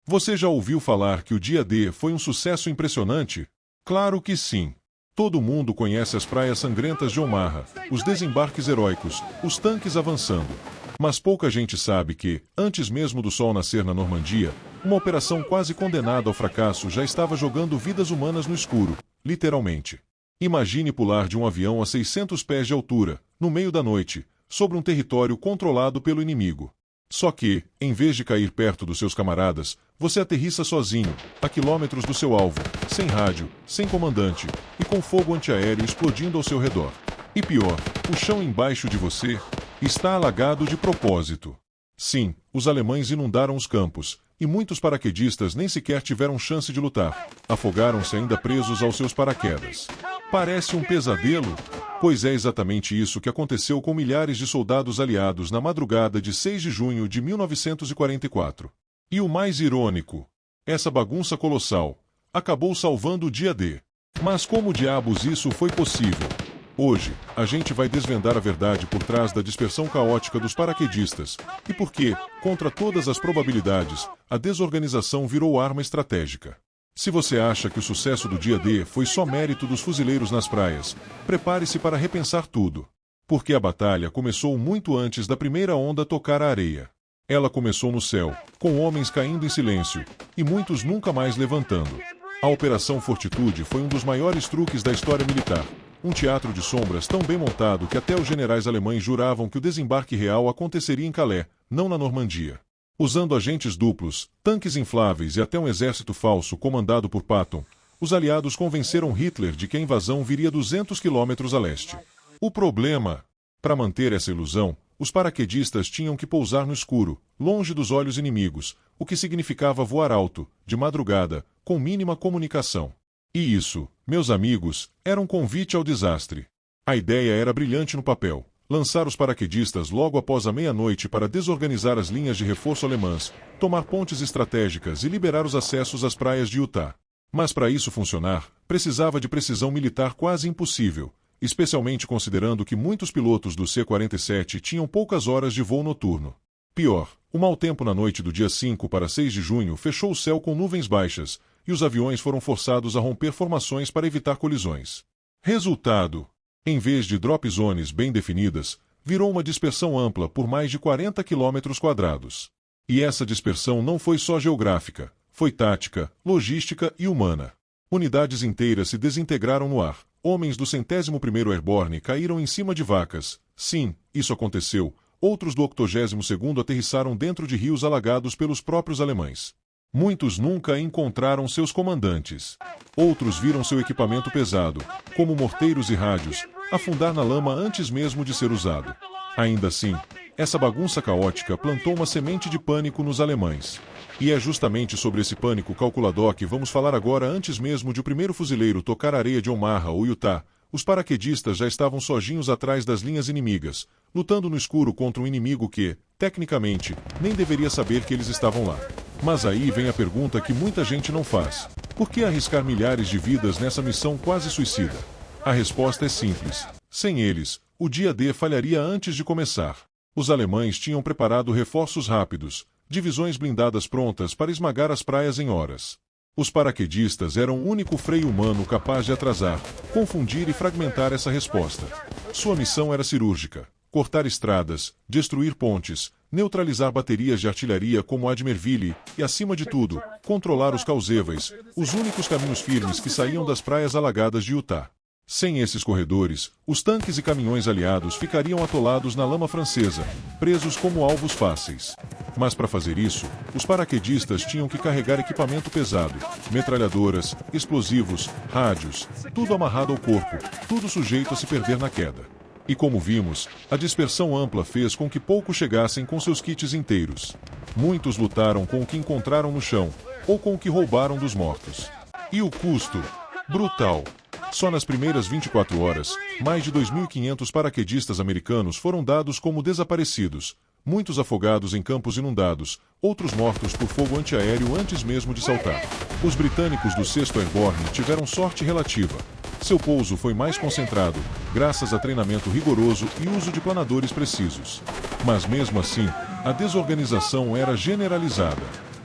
Você já ouviu falar que o dia D foi um sucesso impressionante? Claro que sim. Todo mundo conhece as praias sangrentas de Omaha, os desembarques heróicos, os tanques avançando. Mas pouca gente sabe que, antes mesmo do sol nascer na Normandia, uma operação quase condenada ao fracasso já estava jogando vidas humanas no escuro, literalmente. Imagine pular de um avião a 600 pés de altura, no meio da noite, sobre um território controlado pelo inimigo. Só que, em vez de cair perto dos seus camaradas, você aterrissa sozinho, a quilômetros do seu alvo, sem rádio, sem comandante, e com fogo antiaéreo explodindo ao seu redor. E pior, o chão embaixo de você está alagado de propósito. Sim, os alemães inundaram os campos, e muitos paraquedistas nem sequer tiveram chance de lutar. Afogaram-se ainda presos aos seus paraquedas. Parece um pesadelo? Pois é exatamente isso que aconteceu com milhares de soldados aliados na madrugada de 6 de junho de 1944. E o mais irônico, essa bagunça colossal acabou salvando o dia D. Mas como diabos isso foi possível? Hoje, a gente vai desvendar a verdade por trás da dispersão caótica dos paraquedistas e por que, contra todas as probabilidades, a desorganização virou arma estratégica. Se você acha que o sucesso do dia D foi só mérito dos fuzileiros nas praias, prepare-se para repensar tudo. Porque a batalha começou muito antes da primeira onda tocar a areia. Ela começou no céu, com homens caindo em silêncio, e muitos nunca mais levantando. A Operação Fortitude foi um dos maiores truques da história militar. Um teatro de sombras tão bem montado que até os generais alemães juravam que o desembarque real aconteceria em Calais, não na Normandia. Usando agentes duplos, tanques infláveis e até um exército falso comandado por Patton, os aliados convenceram Hitler de que a invasão viria 200 quilômetros a leste. O problema? Para manter essa ilusão, os paraquedistas tinham que pousar no escuro, longe dos olhos inimigos, o que significava voar alto, de madrugada, com mínima comunicação. E isso, meus amigos, era um convite ao desastre. A ideia era brilhante no papel. Lançar os paraquedistas logo após a meia-noite para desorganizar as linhas de reforço alemãs, tomar pontes estratégicas e liberar os acessos às praias de Utah. Mas para isso funcionar, precisava de precisão militar quase impossível, especialmente considerando que muitos pilotos do C-47 tinham poucas horas de voo noturno. Pior, o mau tempo na noite do dia 5 para 6 de junho fechou o céu com nuvens baixas, e os aviões foram forçados a romper formações para evitar colisões. Resultado: em vez de drop zones bem definidas, virou uma dispersão ampla por mais de 40 km². E essa dispersão não foi só geográfica, foi tática, logística e humana. Unidades inteiras se desintegraram no ar. Homens do 101º Airborne caíram em cima de vacas. Sim, isso aconteceu. Outros do 82º aterrissaram dentro de rios alagados pelos próprios alemães. Muitos nunca encontraram seus comandantes. Outros viram seu equipamento pesado, como morteiros e rádios, afundar na lama antes mesmo de ser usado. Ainda assim, essa bagunça caótica plantou uma semente de pânico nos alemães. E é justamente sobre esse pânico calculador que vamos falar agora antes mesmo de o primeiro fuzileiro tocar a areia de Omaha ou Utah. Os paraquedistas já estavam sozinhos atrás das linhas inimigas, lutando no escuro contra um inimigo que, tecnicamente, nem deveria saber que eles estavam lá. Mas aí vem a pergunta que muita gente não faz. Por que arriscar milhares de vidas nessa missão quase suicida? A resposta é simples. Sem eles, o dia D falharia antes de começar. Os alemães tinham preparado reforços rápidos, divisões blindadas prontas para esmagar as praias em horas. Os paraquedistas eram o único freio humano capaz de atrasar, confundir e fragmentar essa resposta. Sua missão era cirúrgica: cortar estradas, destruir pontes, neutralizar baterias de artilharia como a Admerville e, acima de tudo, controlar os causewais, os únicos caminhos firmes que saíam das praias alagadas de Utah. Sem esses corredores, os tanques e caminhões aliados ficariam atolados na lama francesa, presos como alvos fáceis. Mas para fazer isso, os paraquedistas tinham que carregar equipamento pesado, metralhadoras, explosivos, rádios, tudo amarrado ao corpo, tudo sujeito a se perder na queda. E como vimos, a dispersão ampla fez com que poucos chegassem com seus kits inteiros. Muitos lutaram com o que encontraram no chão, ou com o que roubaram dos mortos. E o custo? Brutal. Só nas primeiras 24 horas, mais de 2.500 paraquedistas americanos foram dados como desaparecidos, muitos afogados em campos inundados, outros mortos por fogo antiaéreo antes mesmo de saltar. Os britânicos do 6º Airborne tiveram sorte relativa. Seu pouso foi mais concentrado, graças a treinamento rigoroso e uso de planadores precisos. Mas mesmo assim, a desorganização era generalizada.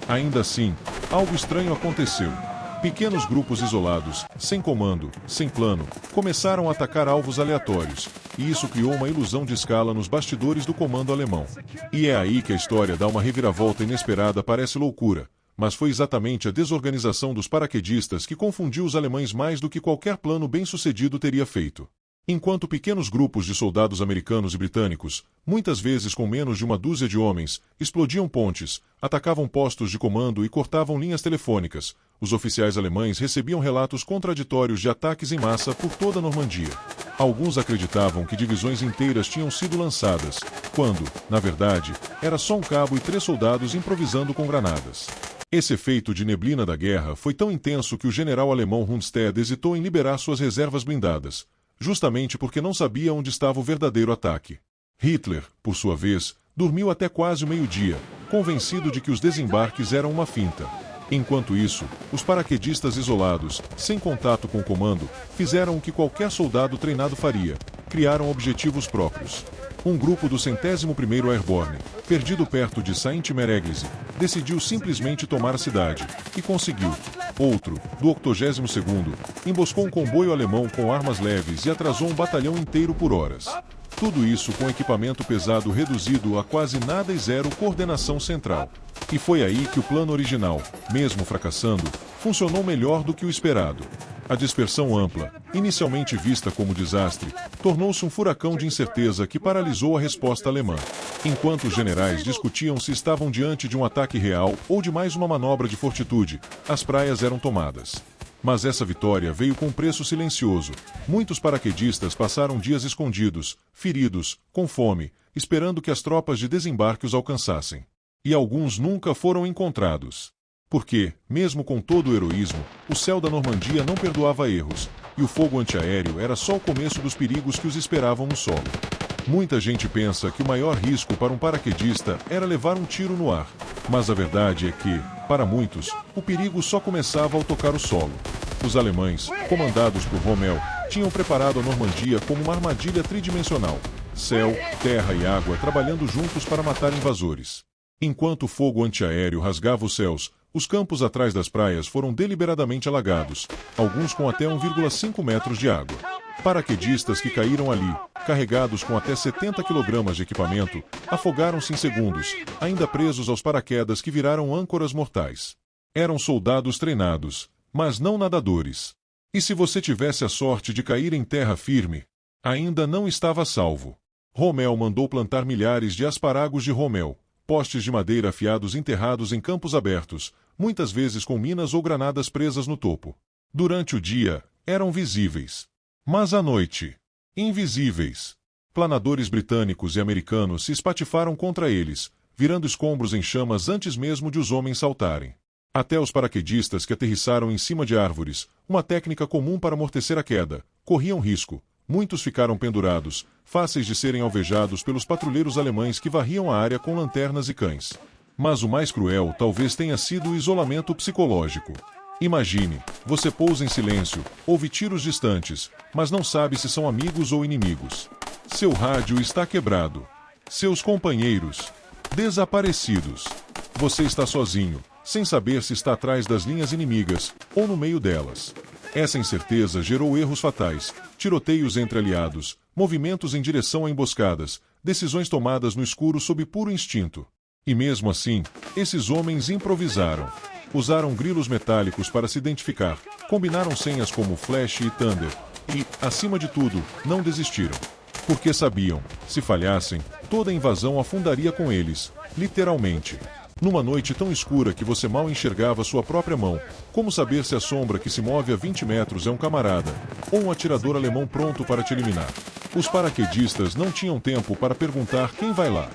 Ainda assim, algo estranho aconteceu. Pequenos grupos isolados, sem comando, sem plano, começaram a atacar alvos aleatórios, e isso criou uma ilusão de escala nos bastidores do comando alemão. E é aí que a história dá uma reviravolta inesperada. Parece loucura, mas foi exatamente a desorganização dos paraquedistas que confundiu os alemães mais do que qualquer plano bem-sucedido teria feito. Enquanto pequenos grupos de soldados americanos e britânicos, muitas vezes com menos de uma dúzia de homens, explodiam pontes, atacavam postos de comando e cortavam linhas telefônicas, os oficiais alemães recebiam relatos contraditórios de ataques em massa por toda a Normandia. Alguns acreditavam que divisões inteiras tinham sido lançadas, quando, na verdade, era só um cabo e 3 soldados improvisando com granadas. Esse efeito de neblina da guerra foi tão intenso que o general alemão Rundstedt hesitou em liberar suas reservas blindadas, justamente porque não sabia onde estava o verdadeiro ataque. Hitler, por sua vez, dormiu até quase o meio-dia, convencido de que os desembarques eram uma finta. Enquanto isso, os paraquedistas isolados, sem contato com o comando, fizeram o que qualquer soldado treinado faria: criaram objetivos próprios. Um grupo do 101º Airborne, perdido perto de Saint-Méréglise, decidiu simplesmente tomar a cidade, e conseguiu. Outro, do 82º, emboscou um comboio alemão com armas leves e atrasou um batalhão inteiro por horas. Tudo isso com equipamento pesado reduzido a quase nada e zero coordenação central. E foi aí que o plano original, mesmo fracassando, funcionou melhor do que o esperado. A dispersão ampla, inicialmente vista como desastre, tornou-se um furacão de incerteza que paralisou a resposta alemã. Enquanto os generais discutiam se estavam diante de um ataque real ou de mais uma manobra de fortitude, as praias eram tomadas. Mas essa vitória veio com um preço silencioso. Muitos paraquedistas passaram dias escondidos, feridos, com fome, esperando que as tropas de desembarque os alcançassem. E alguns nunca foram encontrados. Porque, mesmo com todo o heroísmo, o céu da Normandia não perdoava erros, e o fogo antiaéreo era só o começo dos perigos que os esperavam no solo. Muita gente pensa que o maior risco para um paraquedista era levar um tiro no ar. Mas a verdade é que, para muitos, o perigo só começava ao tocar o solo. Os alemães, comandados por Rommel, tinham preparado a Normandia como uma armadilha tridimensional: céu, terra e água trabalhando juntos para matar invasores. Enquanto o fogo antiaéreo rasgava os céus, os campos atrás das praias foram deliberadamente alagados, alguns com até 1,5 metros de água. Paraquedistas que caíram ali, carregados com até 70 kg de equipamento, afogaram-se em segundos, ainda presos aos paraquedas que viraram âncoras mortais. Eram soldados treinados, mas não nadadores. E se você tivesse a sorte de cair em terra firme, ainda não estava salvo. Rommel mandou plantar milhares de asparagos de Rommel, postes de madeira afiados enterrados em campos abertos, muitas vezes com minas ou granadas presas no topo. Durante o dia, eram visíveis. Mas à noite, invisíveis. Planadores britânicos e americanos se espatifaram contra eles, virando escombros em chamas antes mesmo de os homens saltarem. Até os paraquedistas que aterrissaram em cima de árvores, uma técnica comum para amortecer a queda, corriam risco. Muitos ficaram pendurados, fáceis de serem alvejados pelos patrulheiros alemães que varriam a área com lanternas e cães. Mas o mais cruel talvez tenha sido o isolamento psicológico. Imagine, você pousa em silêncio, ouve tiros distantes, mas não sabe se são amigos ou inimigos. Seu rádio está quebrado. Seus companheiros desaparecidos. Você está sozinho, sem saber se está atrás das linhas inimigas ou no meio delas. Essa incerteza gerou erros fatais, tiroteios entre aliados, movimentos em direção a emboscadas, decisões tomadas no escuro sob puro instinto. E mesmo assim, esses homens improvisaram. Usaram grilos metálicos para se identificar, combinaram senhas como Flash e Thunder, e, acima de tudo, não desistiram. Porque sabiam, se falhassem, toda a invasão afundaria com eles, literalmente. Numa noite tão escura que você mal enxergava sua própria mão, como saber se a sombra que se move a 20 metros é um camarada, ou um atirador alemão pronto para te eliminar? Os paraquedistas não tinham tempo para perguntar quem vai lá.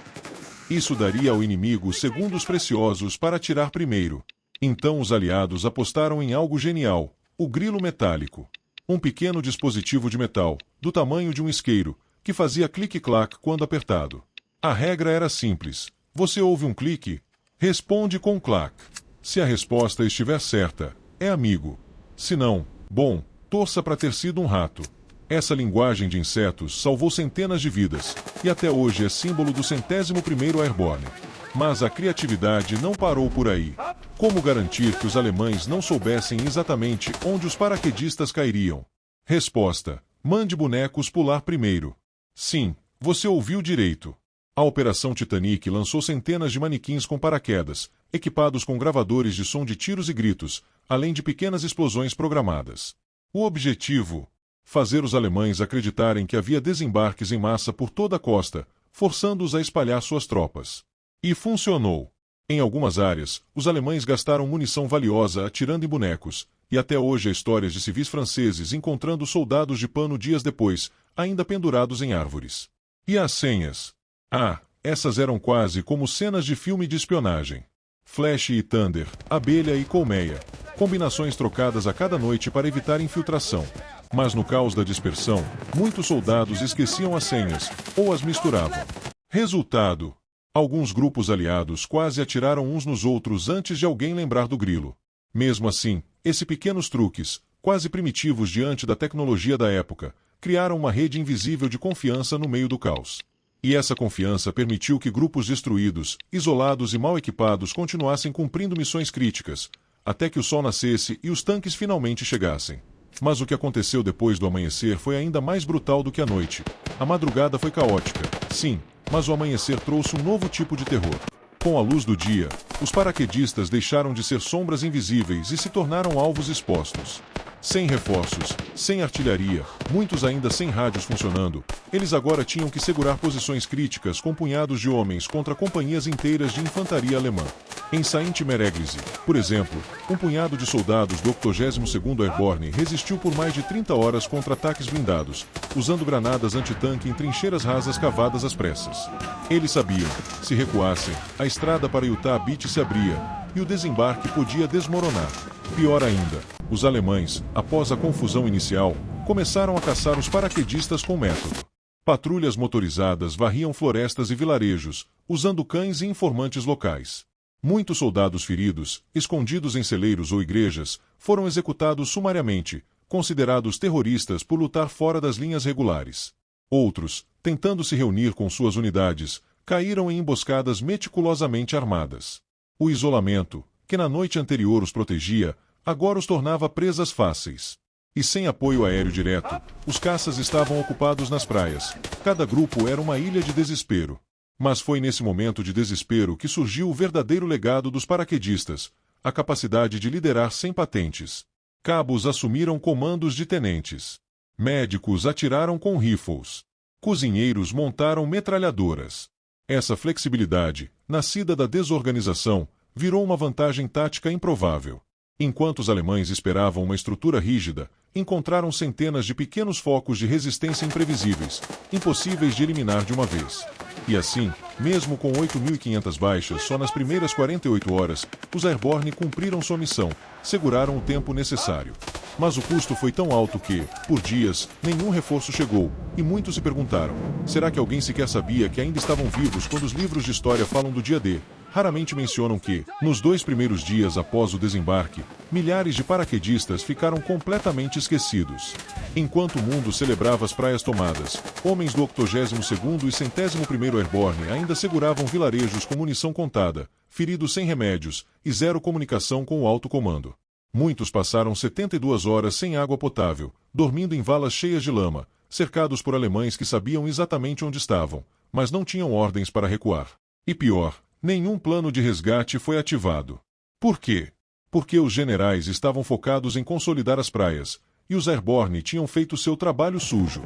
Isso daria ao inimigo segundos preciosos para atirar primeiro. Então os aliados apostaram em algo genial: o grilo metálico. Um pequeno dispositivo de metal, do tamanho de um isqueiro, que fazia clique-clac quando apertado. A regra era simples: você ouve um clique, responde com clac. Se a resposta estiver certa, é amigo. Se não, bom, torça para ter sido um rato. Essa linguagem de insetos salvou centenas de vidas, e até hoje é símbolo do 101º Airborne. Mas a criatividade não parou por aí. Como garantir que os alemães não soubessem exatamente onde os paraquedistas cairiam? Resposta: mande bonecos pular primeiro. Sim, você ouviu direito. A Operação Titanic lançou centenas de manequins com paraquedas, equipados com gravadores de som de tiros e gritos, além de pequenas explosões programadas. O objetivo? Fazer os alemães acreditarem que havia desembarques em massa por toda a costa, forçando-os a espalhar suas tropas. E funcionou. Em algumas áreas, os alemães gastaram munição valiosa atirando em bonecos, e até hoje há histórias de civis franceses encontrando soldados de pano dias depois, ainda pendurados em árvores. E as senhas? Ah, essas eram quase como cenas de filme de espionagem. Flash e Thunder, abelha e colmeia. Combinações trocadas a cada noite para evitar infiltração. Mas no caos da dispersão, muitos soldados esqueciam as senhas, ou as misturavam. Resultado: alguns grupos aliados quase atiraram uns nos outros antes de alguém lembrar do grilo. Mesmo assim, esses pequenos truques, quase primitivos diante da tecnologia da época, criaram uma rede invisível de confiança no meio do caos. E essa confiança permitiu que grupos destruídos, isolados e mal equipados continuassem cumprindo missões críticas, até que o sol nascesse e os tanques finalmente chegassem. Mas o que aconteceu depois do amanhecer foi ainda mais brutal do que a noite. A madrugada foi caótica, sim, mas o amanhecer trouxe um novo tipo de terror. Com a luz do dia, os paraquedistas deixaram de ser sombras invisíveis e se tornaram alvos expostos. Sem reforços, sem artilharia, muitos ainda sem rádios funcionando, eles agora tinham que segurar posições críticas com punhados de homens contra companhias inteiras de infantaria alemã. Em Saint-Mereglizy, por exemplo, um punhado de soldados do 82º Airborne resistiu por mais de 30 horas contra ataques blindados, usando granadas antitanque em trincheiras rasas cavadas às pressas. Eles sabiam, se recuassem, a estrada para Utah Beach se abria, e o desembarque podia desmoronar. Pior ainda, os alemães, após a confusão inicial, começaram a caçar os paraquedistas com método. Patrulhas motorizadas varriam florestas e vilarejos, usando cães e informantes locais. Muitos soldados feridos, escondidos em celeiros ou igrejas, foram executados sumariamente, considerados terroristas por lutar fora das linhas regulares. Outros, tentando se reunir com suas unidades, caíram em emboscadas meticulosamente armadas. O isolamento, que na noite anterior os protegia, agora os tornava presas fáceis. E sem apoio aéreo direto, os caças estavam ocupados nas praias. Cada grupo era uma ilha de desespero. Mas foi nesse momento de desespero que surgiu o verdadeiro legado dos paraquedistas, a capacidade de liderar sem patentes. Cabos assumiram comandos de tenentes. Médicos atiraram com rifles. Cozinheiros montaram metralhadoras. Essa flexibilidade, nascida da desorganização, virou uma vantagem tática improvável. Enquanto os alemães esperavam uma estrutura rígida, encontraram centenas de pequenos focos de resistência imprevisíveis, impossíveis de eliminar de uma vez. E assim, mesmo com 8.500 baixas só nas primeiras 48 horas, os Airborne cumpriram sua missão, seguraram o tempo necessário. Mas o custo foi tão alto que, por dias, nenhum reforço chegou, e muitos se perguntaram: será que alguém sequer sabia que ainda estavam vivos quando os livros de história falam do dia D? Raramente mencionam que, nos 2 primeiros dias após o desembarque, milhares de paraquedistas ficaram completamente esquecidos. Enquanto o mundo celebrava as praias tomadas, homens do 82º e 101º Airborne ainda seguravam vilarejos com munição contada, feridos sem remédios, e zero comunicação com o alto comando. Muitos passaram 72 horas sem água potável, dormindo em valas cheias de lama, cercados por alemães que sabiam exatamente onde estavam, mas não tinham ordens para recuar. E pior, nenhum plano de resgate foi ativado. Por quê? Porque os generais estavam focados em consolidar as praias, e os Airborne tinham feito seu trabalho sujo.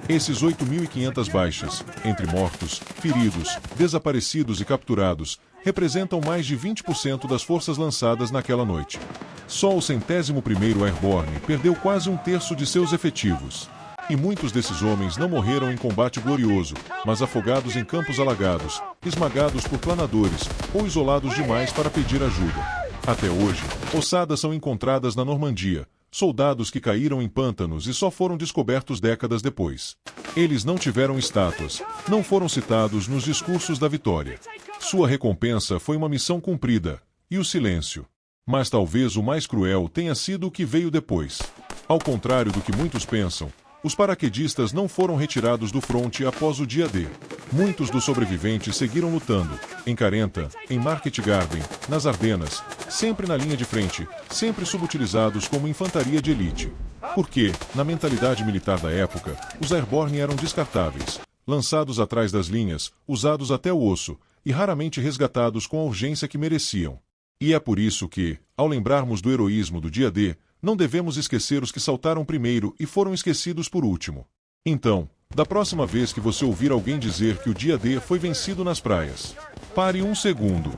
Esses 8.500 baixas, entre mortos, feridos, desaparecidos e capturados, representam mais de 20% das forças lançadas naquela noite. Só o 101º Airborne perdeu quase um terço de seus efetivos. E muitos desses homens não morreram em combate glorioso, mas afogados em campos alagados, esmagados por planadores, ou isolados demais para pedir ajuda. Até hoje, ossadas são encontradas na Normandia, soldados que caíram em pântanos e só foram descobertos décadas depois. Eles não tiveram estátuas, não foram citados nos discursos da vitória. Sua recompensa foi uma missão cumprida, e o silêncio. Mas talvez o mais cruel tenha sido o que veio depois. Ao contrário do que muitos pensam, Os paraquedistas não foram retirados do fronte após o dia D. Muitos dos sobreviventes seguiram lutando, em Carentan, em Market Garden, nas Ardenas, sempre na linha de frente, sempre subutilizados como infantaria de elite. Porque, na mentalidade militar da época, os airborne eram descartáveis, lançados atrás das linhas, usados até o osso, e raramente resgatados com a urgência que mereciam. E é por isso que, ao lembrarmos do heroísmo do dia D, não devemos esquecer os que saltaram primeiro e foram esquecidos por último. Então, da próxima vez que você ouvir alguém dizer que o dia D foi vencido nas praias, pare um segundo.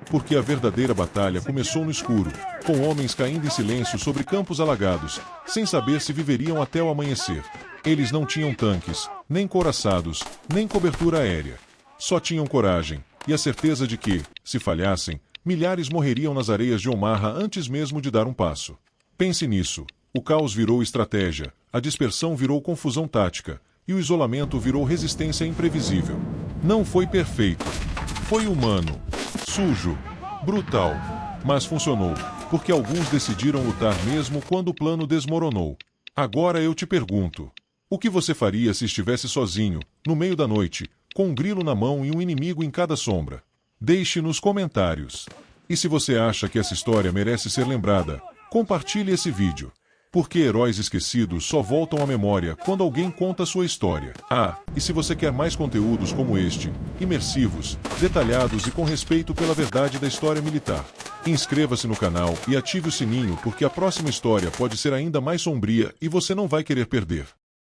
Porque a verdadeira batalha começou no escuro, com homens caindo em silêncio sobre campos alagados, sem saber se viveriam até o amanhecer. Eles não tinham tanques, nem couraçados, nem cobertura aérea. Só tinham coragem, e a certeza de que, se falhassem, milhares morreriam nas areias de Omaha antes mesmo de dar um passo. Pense nisso. O caos virou estratégia, a dispersão virou confusão tática, e o isolamento virou resistência imprevisível. Não foi perfeito. Foi humano, sujo, brutal. Mas funcionou, porque alguns decidiram lutar mesmo quando o plano desmoronou. Agora eu te pergunto: o que você faria se estivesse sozinho, no meio da noite, com um grilo na mão e um inimigo em cada sombra? Deixe nos comentários. E se você acha que essa história merece ser lembrada, compartilhe esse vídeo. Porque heróis esquecidos só voltam à memória quando alguém conta sua história. Ah, e se você quer mais conteúdos como este, imersivos, detalhados e com respeito pela verdade da história militar, inscreva-se no canal e ative o sininho porque a próxima história pode ser ainda mais sombria e você não vai querer perder.